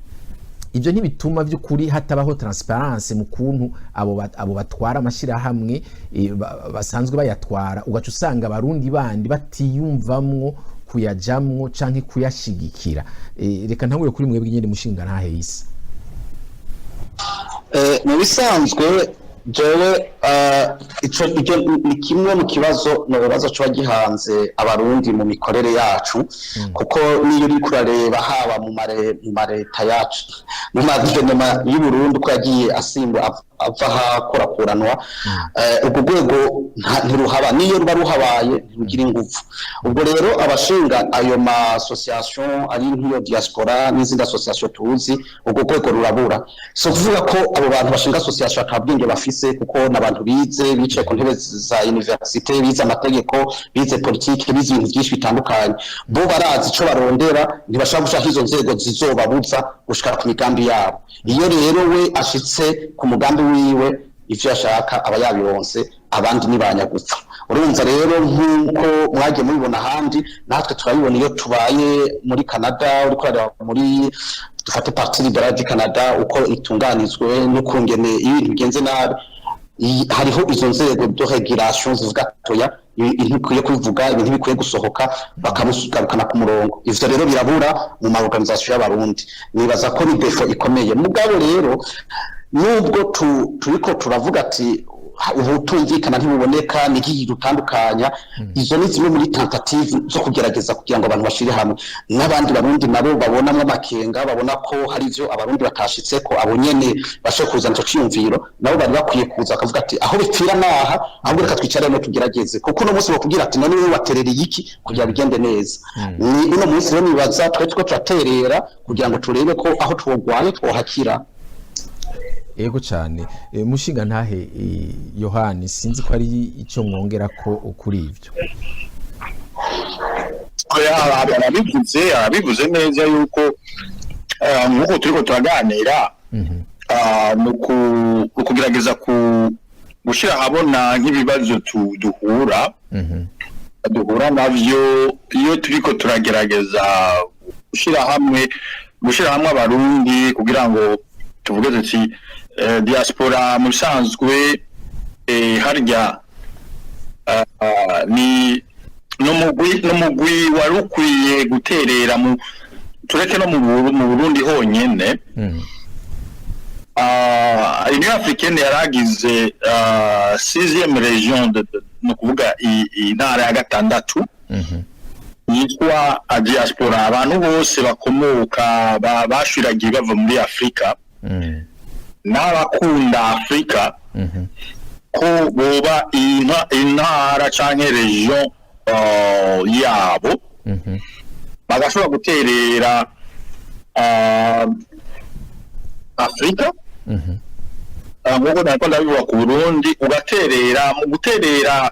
Ivyo ntibituma by'ukuri hatabaho transparence mu kuntu abo batwara amashirahamwe basanzwe bayatwara, ugaca usanga abarundi bandi batiyumvamwo kuyajamwo canke kuyashigikira. Reka ntangure kuri mwebwe nyene mushinga ntahe Isa. Mu bisanzwe jewe ico ni kimwe mu kibazo cyo gihanze abarundi mu mikorere yacu kuko niyo uri kurareba haba mu mareta yacu mu guverinoma y'u Burundi ko yagiye asimba ava hakurakuranwa ubwo rwego ntiruhaba niyo ruba ruhabaye ntirugira ingufu ubwo rero abashinga ayo ma association ari nk'iyo diaspora n'izindi association tuzi ubwo rwego rurabura so kuvuga ko abo bantu bashinga association akabwenge bafise kuko n'abantu bicaye ku ntebe za universite bize amategeko bize politike bize ibintu byinshi bitandukanye bo barazi ico barondera ntibashaka gushaka izo nzego zizobabuza gushika ku migambi yabo iyo rero we ashitse ku mugambi wiwe ivyo yashaka aba yabironse abandi nibanyagupfa urumva rero nkuko mwagiye mubibona handi natwe turabibona iyo tubaye muri Canada uri kurara muri dufate partie libérale du Canada uko itunganizwe no kungene ibintu bigenze nabi hariho izo nzego de régulation zivuga toya ibintu kubivuga ibintu bikwiye gusohoka bakamusugarukana ku murongo ivyo rero birabura mu ma organisation y'abarundi nibaza ko ni defo ikomeye mugabo rero nubwo turiko turavuga ati ubutumvikana ntibuboneka niki dutandukanya izo ni zimwe muri tentative zo kugerageza kugira ngo abantu bashire hamwe n'abandi barundi nabo babonamwe amakenga babona ko hari ivyo abarundi batashitse ko abo nyene basho kuzana ico ciyumviro nabo bari bakwiye kuza akavuga ati aho bipfira naha ahubwo reka twicarane no tugerageze kuko no munsi bakubwira ati none wewe waterereye iki kugira bigende neza ni uno munsi rero nibaza twetwe turaterera kugira ngo turebe ko aho twogwaye twohakira Ego cyane mushinga ntahe Yohani sinzi ko ari icyo mwongera ko ukuri ivyo arabivuze neza yuko nkuko turiko turaganira mu kugerageza gushira habona nk'ibibazo duhura navyo iyo turiko turagerageza gushira hamwe abarundi kugira ngo tuvuge tuti diaspora mu bisanzwe harya ni n'umugwi wari ukwiye guterera tureke no mu Burundi honyene Union Africaine yaragize 6e region no kuvuga intara ya gatandatu yitwa diaspora abantu bose bakomoka bashiragiye bava muri Afrika n'abakunda Afrika ko boba intara canke region yabo bagashobora guterera Afrika nk'uko nako ndabivuga ku Burundi ugaterera mu guterera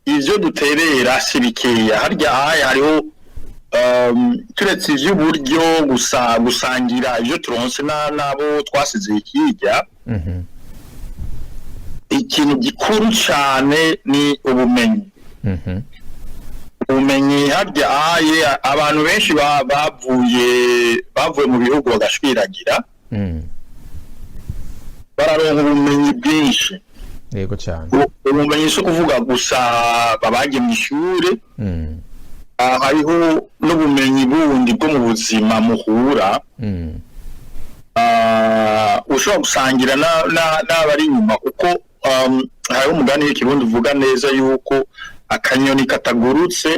ivyo duterera si bikeya harya hariho turetse ivy'uburyo gusangira ivyo turonse nabo twasize ikirya ikintu gikuru cyane ni ubumenyi ubumenyi harya abantu benshi bavuye mu bihugu bagashwiragira bararonka ubumenyi bwinshi yego cyane ubumenyi so kuvuga gusa babagiye mu ishure hariho n'ubumenyi bundi bwo mu buzima muhura ushobora gusangira n'abari inyuma kuko hariho umugani w'ikirundi uvuga neza yuko akanyoni katagurutse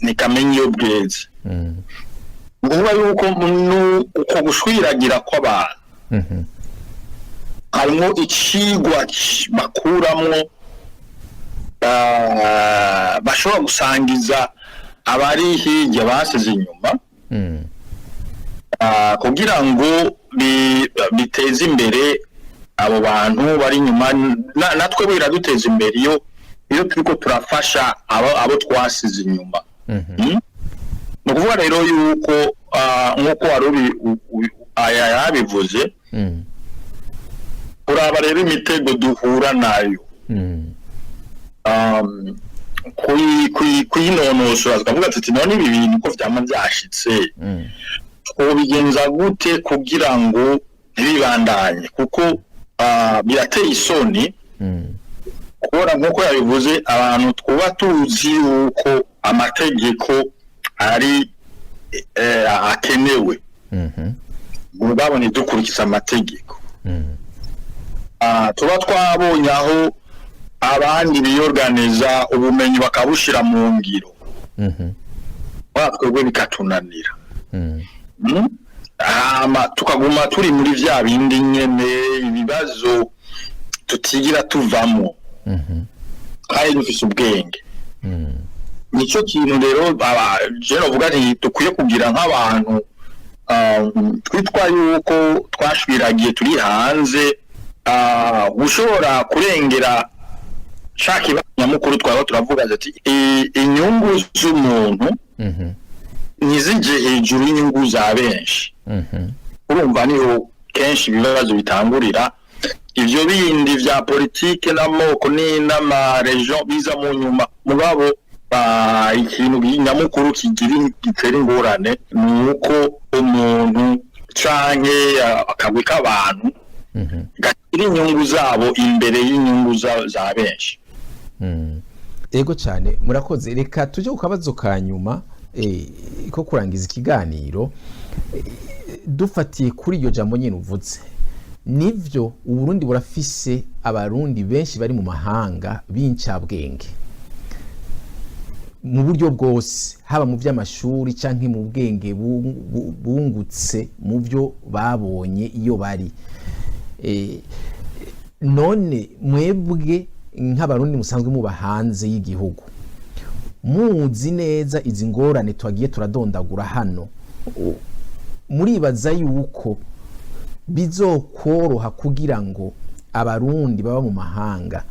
ntikamenya iyo bweze ukuvuga yuko uko gushwiragira kw'abantu harimo icigwa bakuramwo bashobora gusangiza abari hirya basize inyuma kugira ngo biteze imbere abo bantu bari inyuma natwe biraduteza imbere iyo turiko turafasha abo twasize inyuma ni ukuvuga rero yuko nk'uko wari yabivuze uraba rero imitego duhura nayo kuyinonosora tukavuga ati none ibi bintu ko vyama vyashitse twobigenza gute kugira ngo ntibibandanye kuko birateye isoni kubona nk'uko yabivuze abantu twuba tuzi yuko amategeko ari akenewe babone dukurikiza amategeko tuba twabonye aho abandi biyorganiza ubumenyi bakabushira mu ngiro twebwe bikatunanira tukaguma turi muri vya bindi nyene ibibazo tutigira tuvamo kandi dufise ubwenge nico kintu rero je novuga ati dukwiye kugira nk'abantu twitwa yuko twashwiragiye turi hanze ushobora kurengera shaka ibanyamukuru twaba turavuga ati inyungu z'umuntu nizije hejuru y'inyungu za benshi urumva niho kenshi ibibazo bitangurira ivyo bindi vya politike n'amoko n'amaregion biza mu nyuma mugabo ikintu nyamukuru gitera ingorane nuko umuntu canke akagwi k'abantu gatira inyungu zabo imbere y'inyungu za benshi. Ego cyane murakoze, reka tujye ku kabazo ka nyuma ko kurangiza ikiganiro dufatiye kuri iyo jambo nyine uvuze. Nivyo Uburundi burafise abarundi benshi bari mu mahanga b'incabwenge mu buryo bwose, haba mu by'amashuri canke mu bwenge bungutse mu byo babonye iyo bari. None mwebwe nk'abarundi musanzwe muba hanze y'igihugu, muzi neza izi ngorane twagiye turadondagura hano, muribaza yuko bizokoroha kugira ngo abarundi baba mu mahanga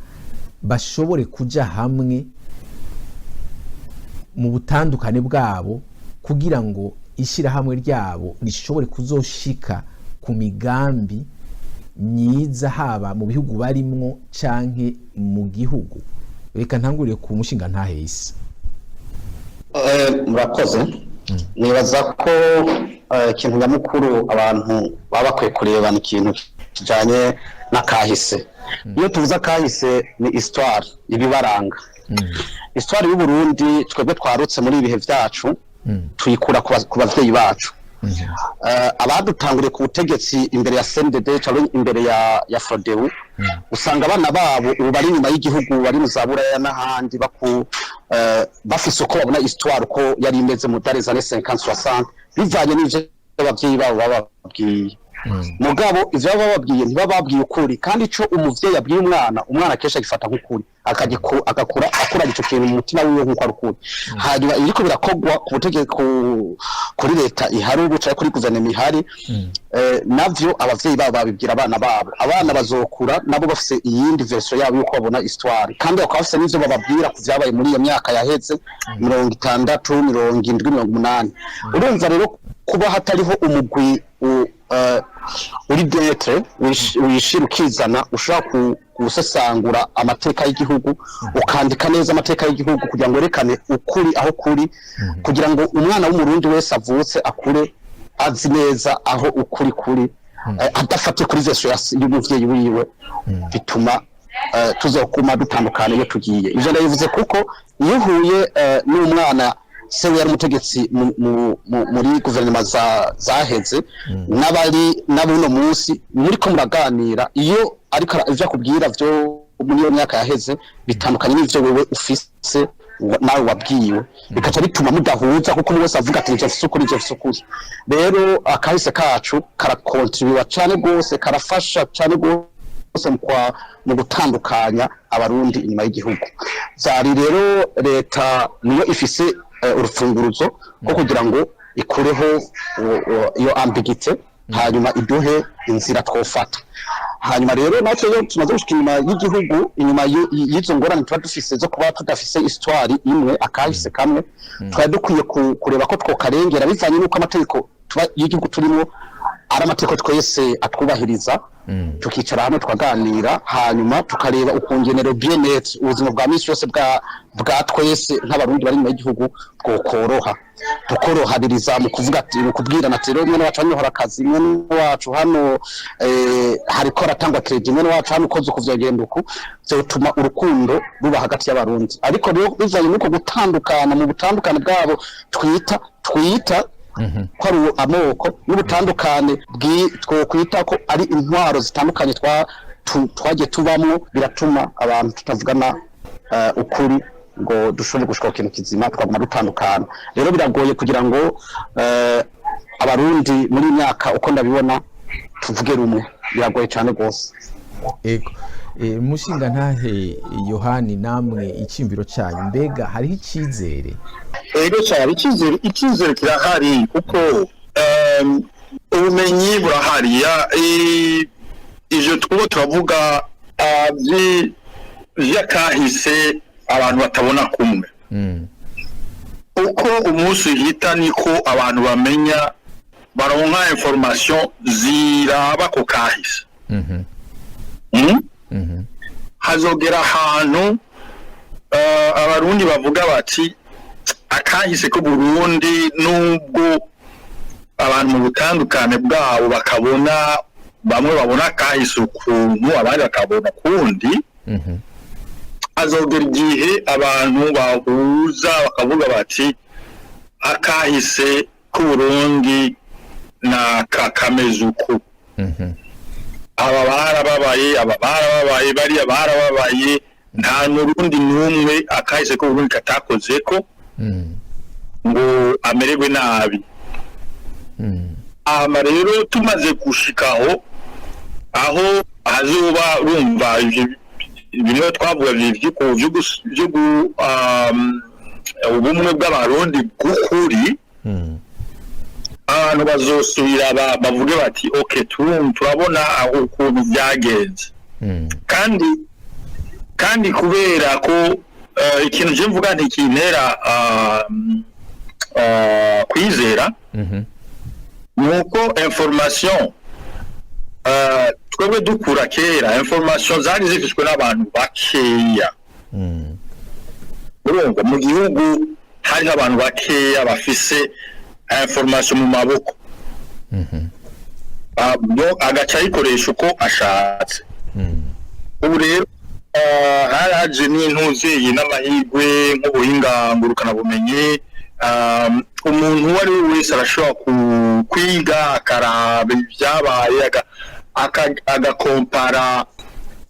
bashobore kuja hamwe mu butandukane bwabo kugira ngo ishirahamwe ryabo rishobore kuzoshika ku migambi myiza haba mu bihugu barimwo canke mu gihugu? Reka ntangurire ku mushinga ntahese. Murakoze. Nibaza ko ikintu nyamukuru abantu baba bakwiye kureba ni ikintu kijanye n'akahise. Iyo tuvuze akahise ni histoire, ibibaranga. Histoire y'u Burundi twebwe twarutse muri ibihe vyacu tuyikura ku bavyeyi bacu. Abadutanguriye ku butegetsi imbere ya CNDD cyangwa imbere ya Frodebu, usanga abana babo ubu bari nyuma y'igihugu, bari mu Zaburaya n'ahandi bafise uko babona histoire uko yari imeze mu dare zane 50-60 bivanye n'ivyo abavyeyi babo bababwiye. Mugabo ivyo bababwiye ntibababwiye ukuri, kandi ico umuvyeyi abwiye umwana kesha gifata nk'ukuri agakura akuranye ico kintu mu mutima wiwe nk'uko ari ukuri. Hanyuma iriko birakogwa ku butegeko kuri leta ihari ubu cyangwa kuri guverinoma ihari, navyo abavyeyi babo babibwira abana babo, abana bazokura nabo bafise iyindi version yabo yuko babona histoire, kandi bakaba bafise n'ivyo bababwira ku vyabaye muri iyo myaka yaheze 60, 70, 80. Urumva rero kuba hatariho umugwi uri detre wishira ukizana ushaka gusesangura amateka y'igihugu, ukandika neza amateka y'igihugu kugira ngo yerekane ukuri aho kuri, kugira ngo umwana w'umurundi wese avutse akure azi neza aho ukuri kuri, adafate kuri version y'umuvyeyi wiwe, bituma tuzokuma dutandukana iyo tugiye. Ivyo ndabivuze kuko iyo uhuye n'umwana se yari umutegetsi muri guverinoma zaheze n'abari nabuno munsi muri ko muraganira, iyo ariko ivyo kubwira vyo muri iyo myaka yaheze bitandukanye n'ivyo wewe ufise nawe wabwiwe, bikaca bituma mudahuza kuko wese avuga ati ivyo fisukuri ivyo fisukuri. Rero akahise kacu karakontribuwa cyane gose, karafasha cyane gose mu gutandukanya abarundi inyuma y'igihugu. Zari rero leta niyo ifise urufunguruzo ko kugira ngo ikureho iyo ambiguite, hanyuma iduhe inzira twofata. Hanyuma rero natwe tumaze gushika inyuma y'igihugu, inyuma y'izo ngorane tuba dufise zo kuba tudafise histoire imwe, akahise kamwe, twari dukwiye kureba ko twokarengera bivanye n'uko amategeko y'igihugu turimo ari amategeko twese atwubahiriza, tukicara hamwe tukaganira, hanyuma tukareba ukungenero bien-être ubuzima bwa misi yose bwa twese nk'abarundi bari mu gihugu bwokoroha, tukorohaririza mu kuvuga ati mu kubwirana ati rero mwene wacu hano akazi, mwene wacu hano hariko ratangwa credit, mwene wacu hano ukoze kuvyagenda uku, byotuma urukundo ruba hagati y'abarundi. Ariko rero bivanye nuko gutandukana mu butandukane bwabo twita ko ari amoko n'ubutandukane twokwita ko ari intwaro zitandukanye twagiye tubamwo biratuma abantu tutavugana ukuri ngo dushobore gushika ku kintu kizima twaguma dutandukana. Rero biragoye kugira ngo abarundi muri myaka uko ndabibona tuvuge rumwe, biragoye cyane rwose. Ego mushinga ntahe Yohani, namwe icyimviro cyanyu mbega hariho icyizere? Ego cyane icyizere kirahari kuko ubumenyi burahari. Ivyo twubo turavuga vyakahise abantu batabona kumwe. Uko umunsi uhita niko abantu bamenya baronka information ziraba ko kahise. Hazogera ahantu abarundi bavuga bati akahise ko Burundi nubwo abantu mu butandukane bwabo bakabona, bamwe babona kahise ukuntu abandi bakabona kundi. Hazogera igihe abantu bahuza bakavuga bati akahise ku Burundi na kameze uku. Aba barababaye bariya barababaye, nta n'urundi n'umwe akahise ko Burundi katakozeko ngo amererwe nabi. Ama rero tumaze gushikaho aho hazoba rumva bimwe twavuga ubumwe bw'abarundi bw'ukuri, abantu bazosubira bavuge bati okay turabona aho ukuntu byagenze. kandi kubera ko ikintu je mvuga nti kintera kwizera nuko information twebwe dukura kera information zari zifishwe n'abantu bakeya. Urumva mu gihugu hari abantu bakeya bafise information mu maboko, agaca ayikoresha uko ashatse. Ubu rero haraje n'intuzeyi n'amahirwe nk'ubuhinga ngurukanabumenyi. Umuntu uwo ari we wese arashobora kwiga akaraba ibyabaye agakompara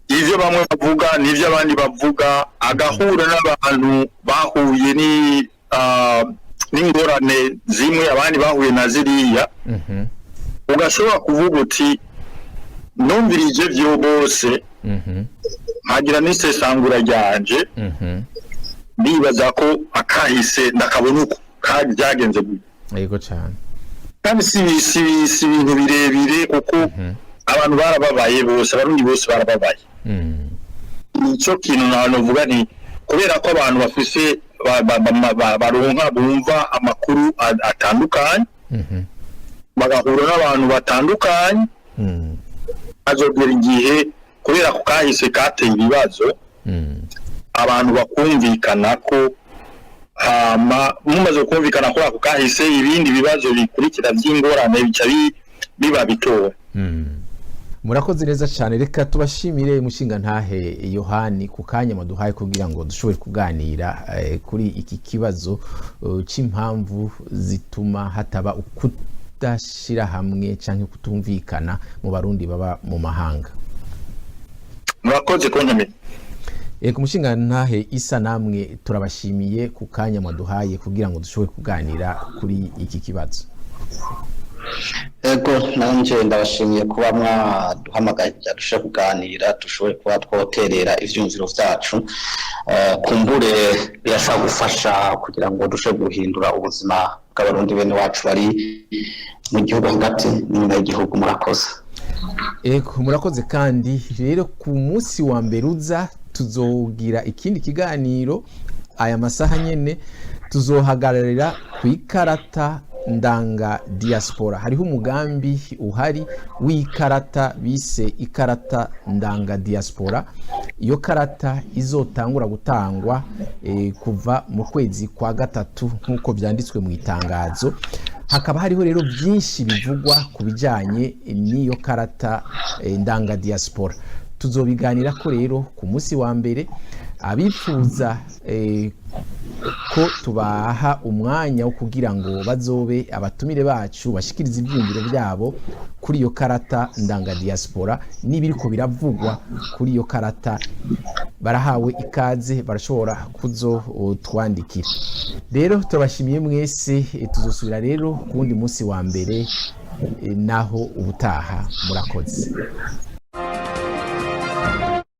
ivyo bamwe bavuga n'ivyo abandi bavuga, agahura n'abantu bahuye n'ingorane zimwe abandi bahuye na ziriya. Ugashobora kuvuga uti numvirije vyo bose, hagira n'isesangura ryanje, bibaza ko akahise ndakabona uko byagenze gutya. Yego cyane. Kandi si ibintu birebire kuko abantu barababaye bose, abarundi bose barababaye. Nicyo kintu navuga ni kubera ko abantu bafise baronka bumva amakuru atandukanye, bagahura n'abantu batandukanye, azogera igihe kubera ko kahise kateye ibibazo, abantu bakumvikana ko mumaze kumvikana ko ako kahise ibindi bibazo bikurikira by'ingorane bica biba bitowe. Murakoze neza cyane, reka tubashimire mushinga ntahe Yohani ku kanya maduhaye kugira ngo dushobore kuganira kuri iki kibazo c'impamvu zituma hataba ukudashira hamwe canke kutumvikana mu barundi baba mu mahanga. Murakoze kontamira. Ku mushinga ntahe Isa, namwe turabashimiye ku kanya maduhaye kugira ngo dushobore kuganira kuri iki kibazo. Ego nanje ndabashimiye kuba mwaduhamagaye kugira dushobore kuganira, dushobore kuba twoterera ivyumviro vyacu, kumbure birashobora gufasha kugira ngo dushobore guhindura ubuzima bw'abarundi bene wacu bari mu gihugu hagati n'inyuma y'igihugu. Murakoze. Murakoze kandi rero ku munsi wa mbere uza tuzogira ikindi kiganiro. Aya masaha nyene tuzohagararira ku ikarata ndanga diaspora. Hariho umugambi uhari w'ikarata bise ikarata ndanga diaspora. Iyo karata izotangura gutangwa kuva mu kwezi kwa gatatu nk'uko byanditswe mu itangazo. Hakaba hariho rero byinshi bivugwa ku bijanye n'iyo karata ndanga diaspora. Tuzobiganira ko rero ku munsi wa mbere. Abifuza ko tubaha umwanya wo kugira ngo bazobe abatumire bacu bashikiriza ivyumviro byabo kuri iyo karata ndanga diaspora n'ibiriko biravugwa kuri iyo karata. Barahawe ikaze, barashobora kuzo twandikira. Rero turabashimiye mwese, tuzosubira rero kundi munsi wa mbere naho ubutaha. Murakoze.